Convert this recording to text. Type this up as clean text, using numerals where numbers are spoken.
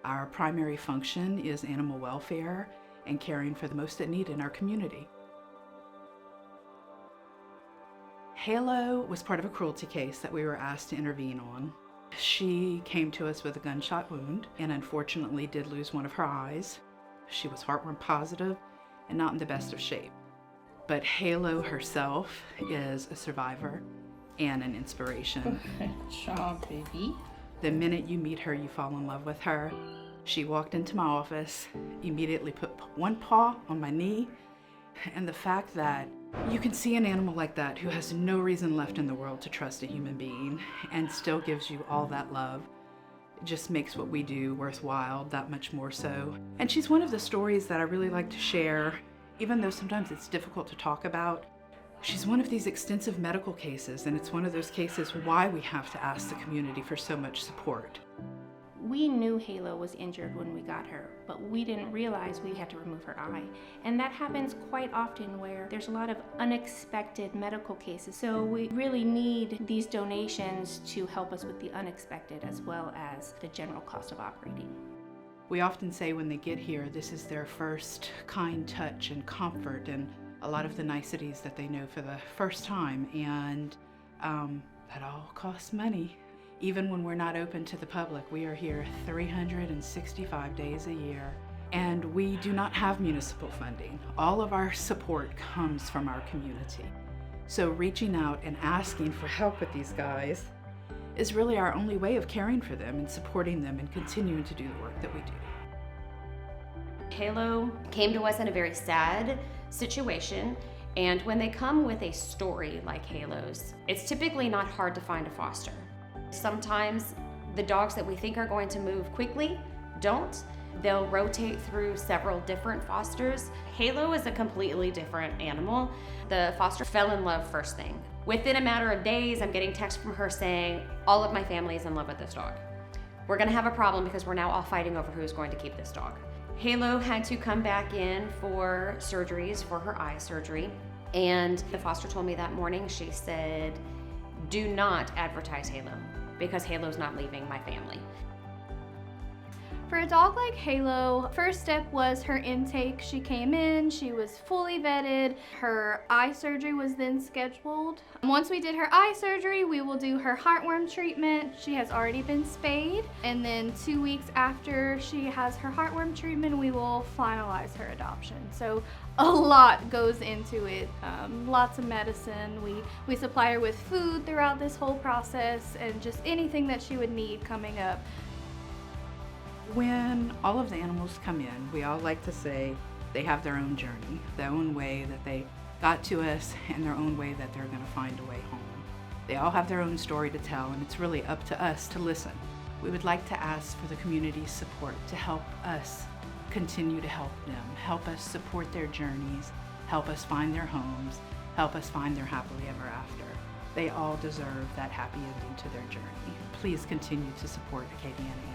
Our primary function is animal welfare and caring for the most in need in our community. Halo was part of a cruelty case that we were asked to intervene on. She came to us with a gunshot wound and unfortunately did lose one of her eyes. She was heartworm positive and not in the best of shape. But Halo herself is a survivor and an inspiration. Good job, baby. The minute you meet her, you fall in love with her. She walked into my office, immediately put one paw on my knee, and the fact that you can see an animal like that who has no reason left in the world to trust a human being and still gives you all that love, it just makes what we do worthwhile that much more so. And she's one of the stories that I really like to share, even though sometimes it's difficult to talk about. She's one of these extensive medical cases, and it's one of those cases why we have to ask the community for so much support. We knew Halo was injured when we got her, but we didn't realize we had to remove her eye. And that happens quite often where there's a lot of unexpected medical cases. So we really need these donations to help us with the unexpected as well as the general cost of operating. We often say when they get here, this is their first kind touch and comfort and a lot of the niceties that they know for the first time. And that all costs money. Even when we're not open to the public, we are here 365 days a year, and we do not have municipal funding. All of our support comes from our community. So reaching out and asking for help with these guys is really our only way of caring for them and supporting them and continuing to do the work that we do. Halo came to us in a very sad situation, and when they come with a story like Halo's, it's typically not hard to find a foster. Sometimes the dogs that we think are going to move quickly don't. They'll rotate through several different fosters. Halo is a completely different animal. The foster fell in love first thing. Within a matter of days, I'm getting text from her saying, all of my family is in love with this dog. We're gonna have a problem because we're now all fighting over who's going to keep this dog. Halo had to come back in for surgeries, for her eye surgery. And the foster told me that morning, she said, do not advertise Halo because Halo's not leaving my family. For a dog like Halo, first step was her intake. She came in, she was fully vetted. Her eye surgery was then scheduled. Once we did her eye surgery, we will do her heartworm treatment. She has already been spayed. And then 2 weeks after she has her heartworm treatment, we will finalize her adoption. So a lot goes into it, lots of medicine. We supply her with food throughout this whole process and just anything that she would need coming up. When all of the animals come in, we all like to say they have their own journey, their own way that they got to us, and their own way that they're going to find a way home. They all have their own story to tell, and it's really up to us to listen. We would like to ask for the community's support to help us continue to help them, help us support their journeys, help us find their homes, help us find their happily ever after. They all deserve that happy ending to their journey. Please continue to support Acadiana.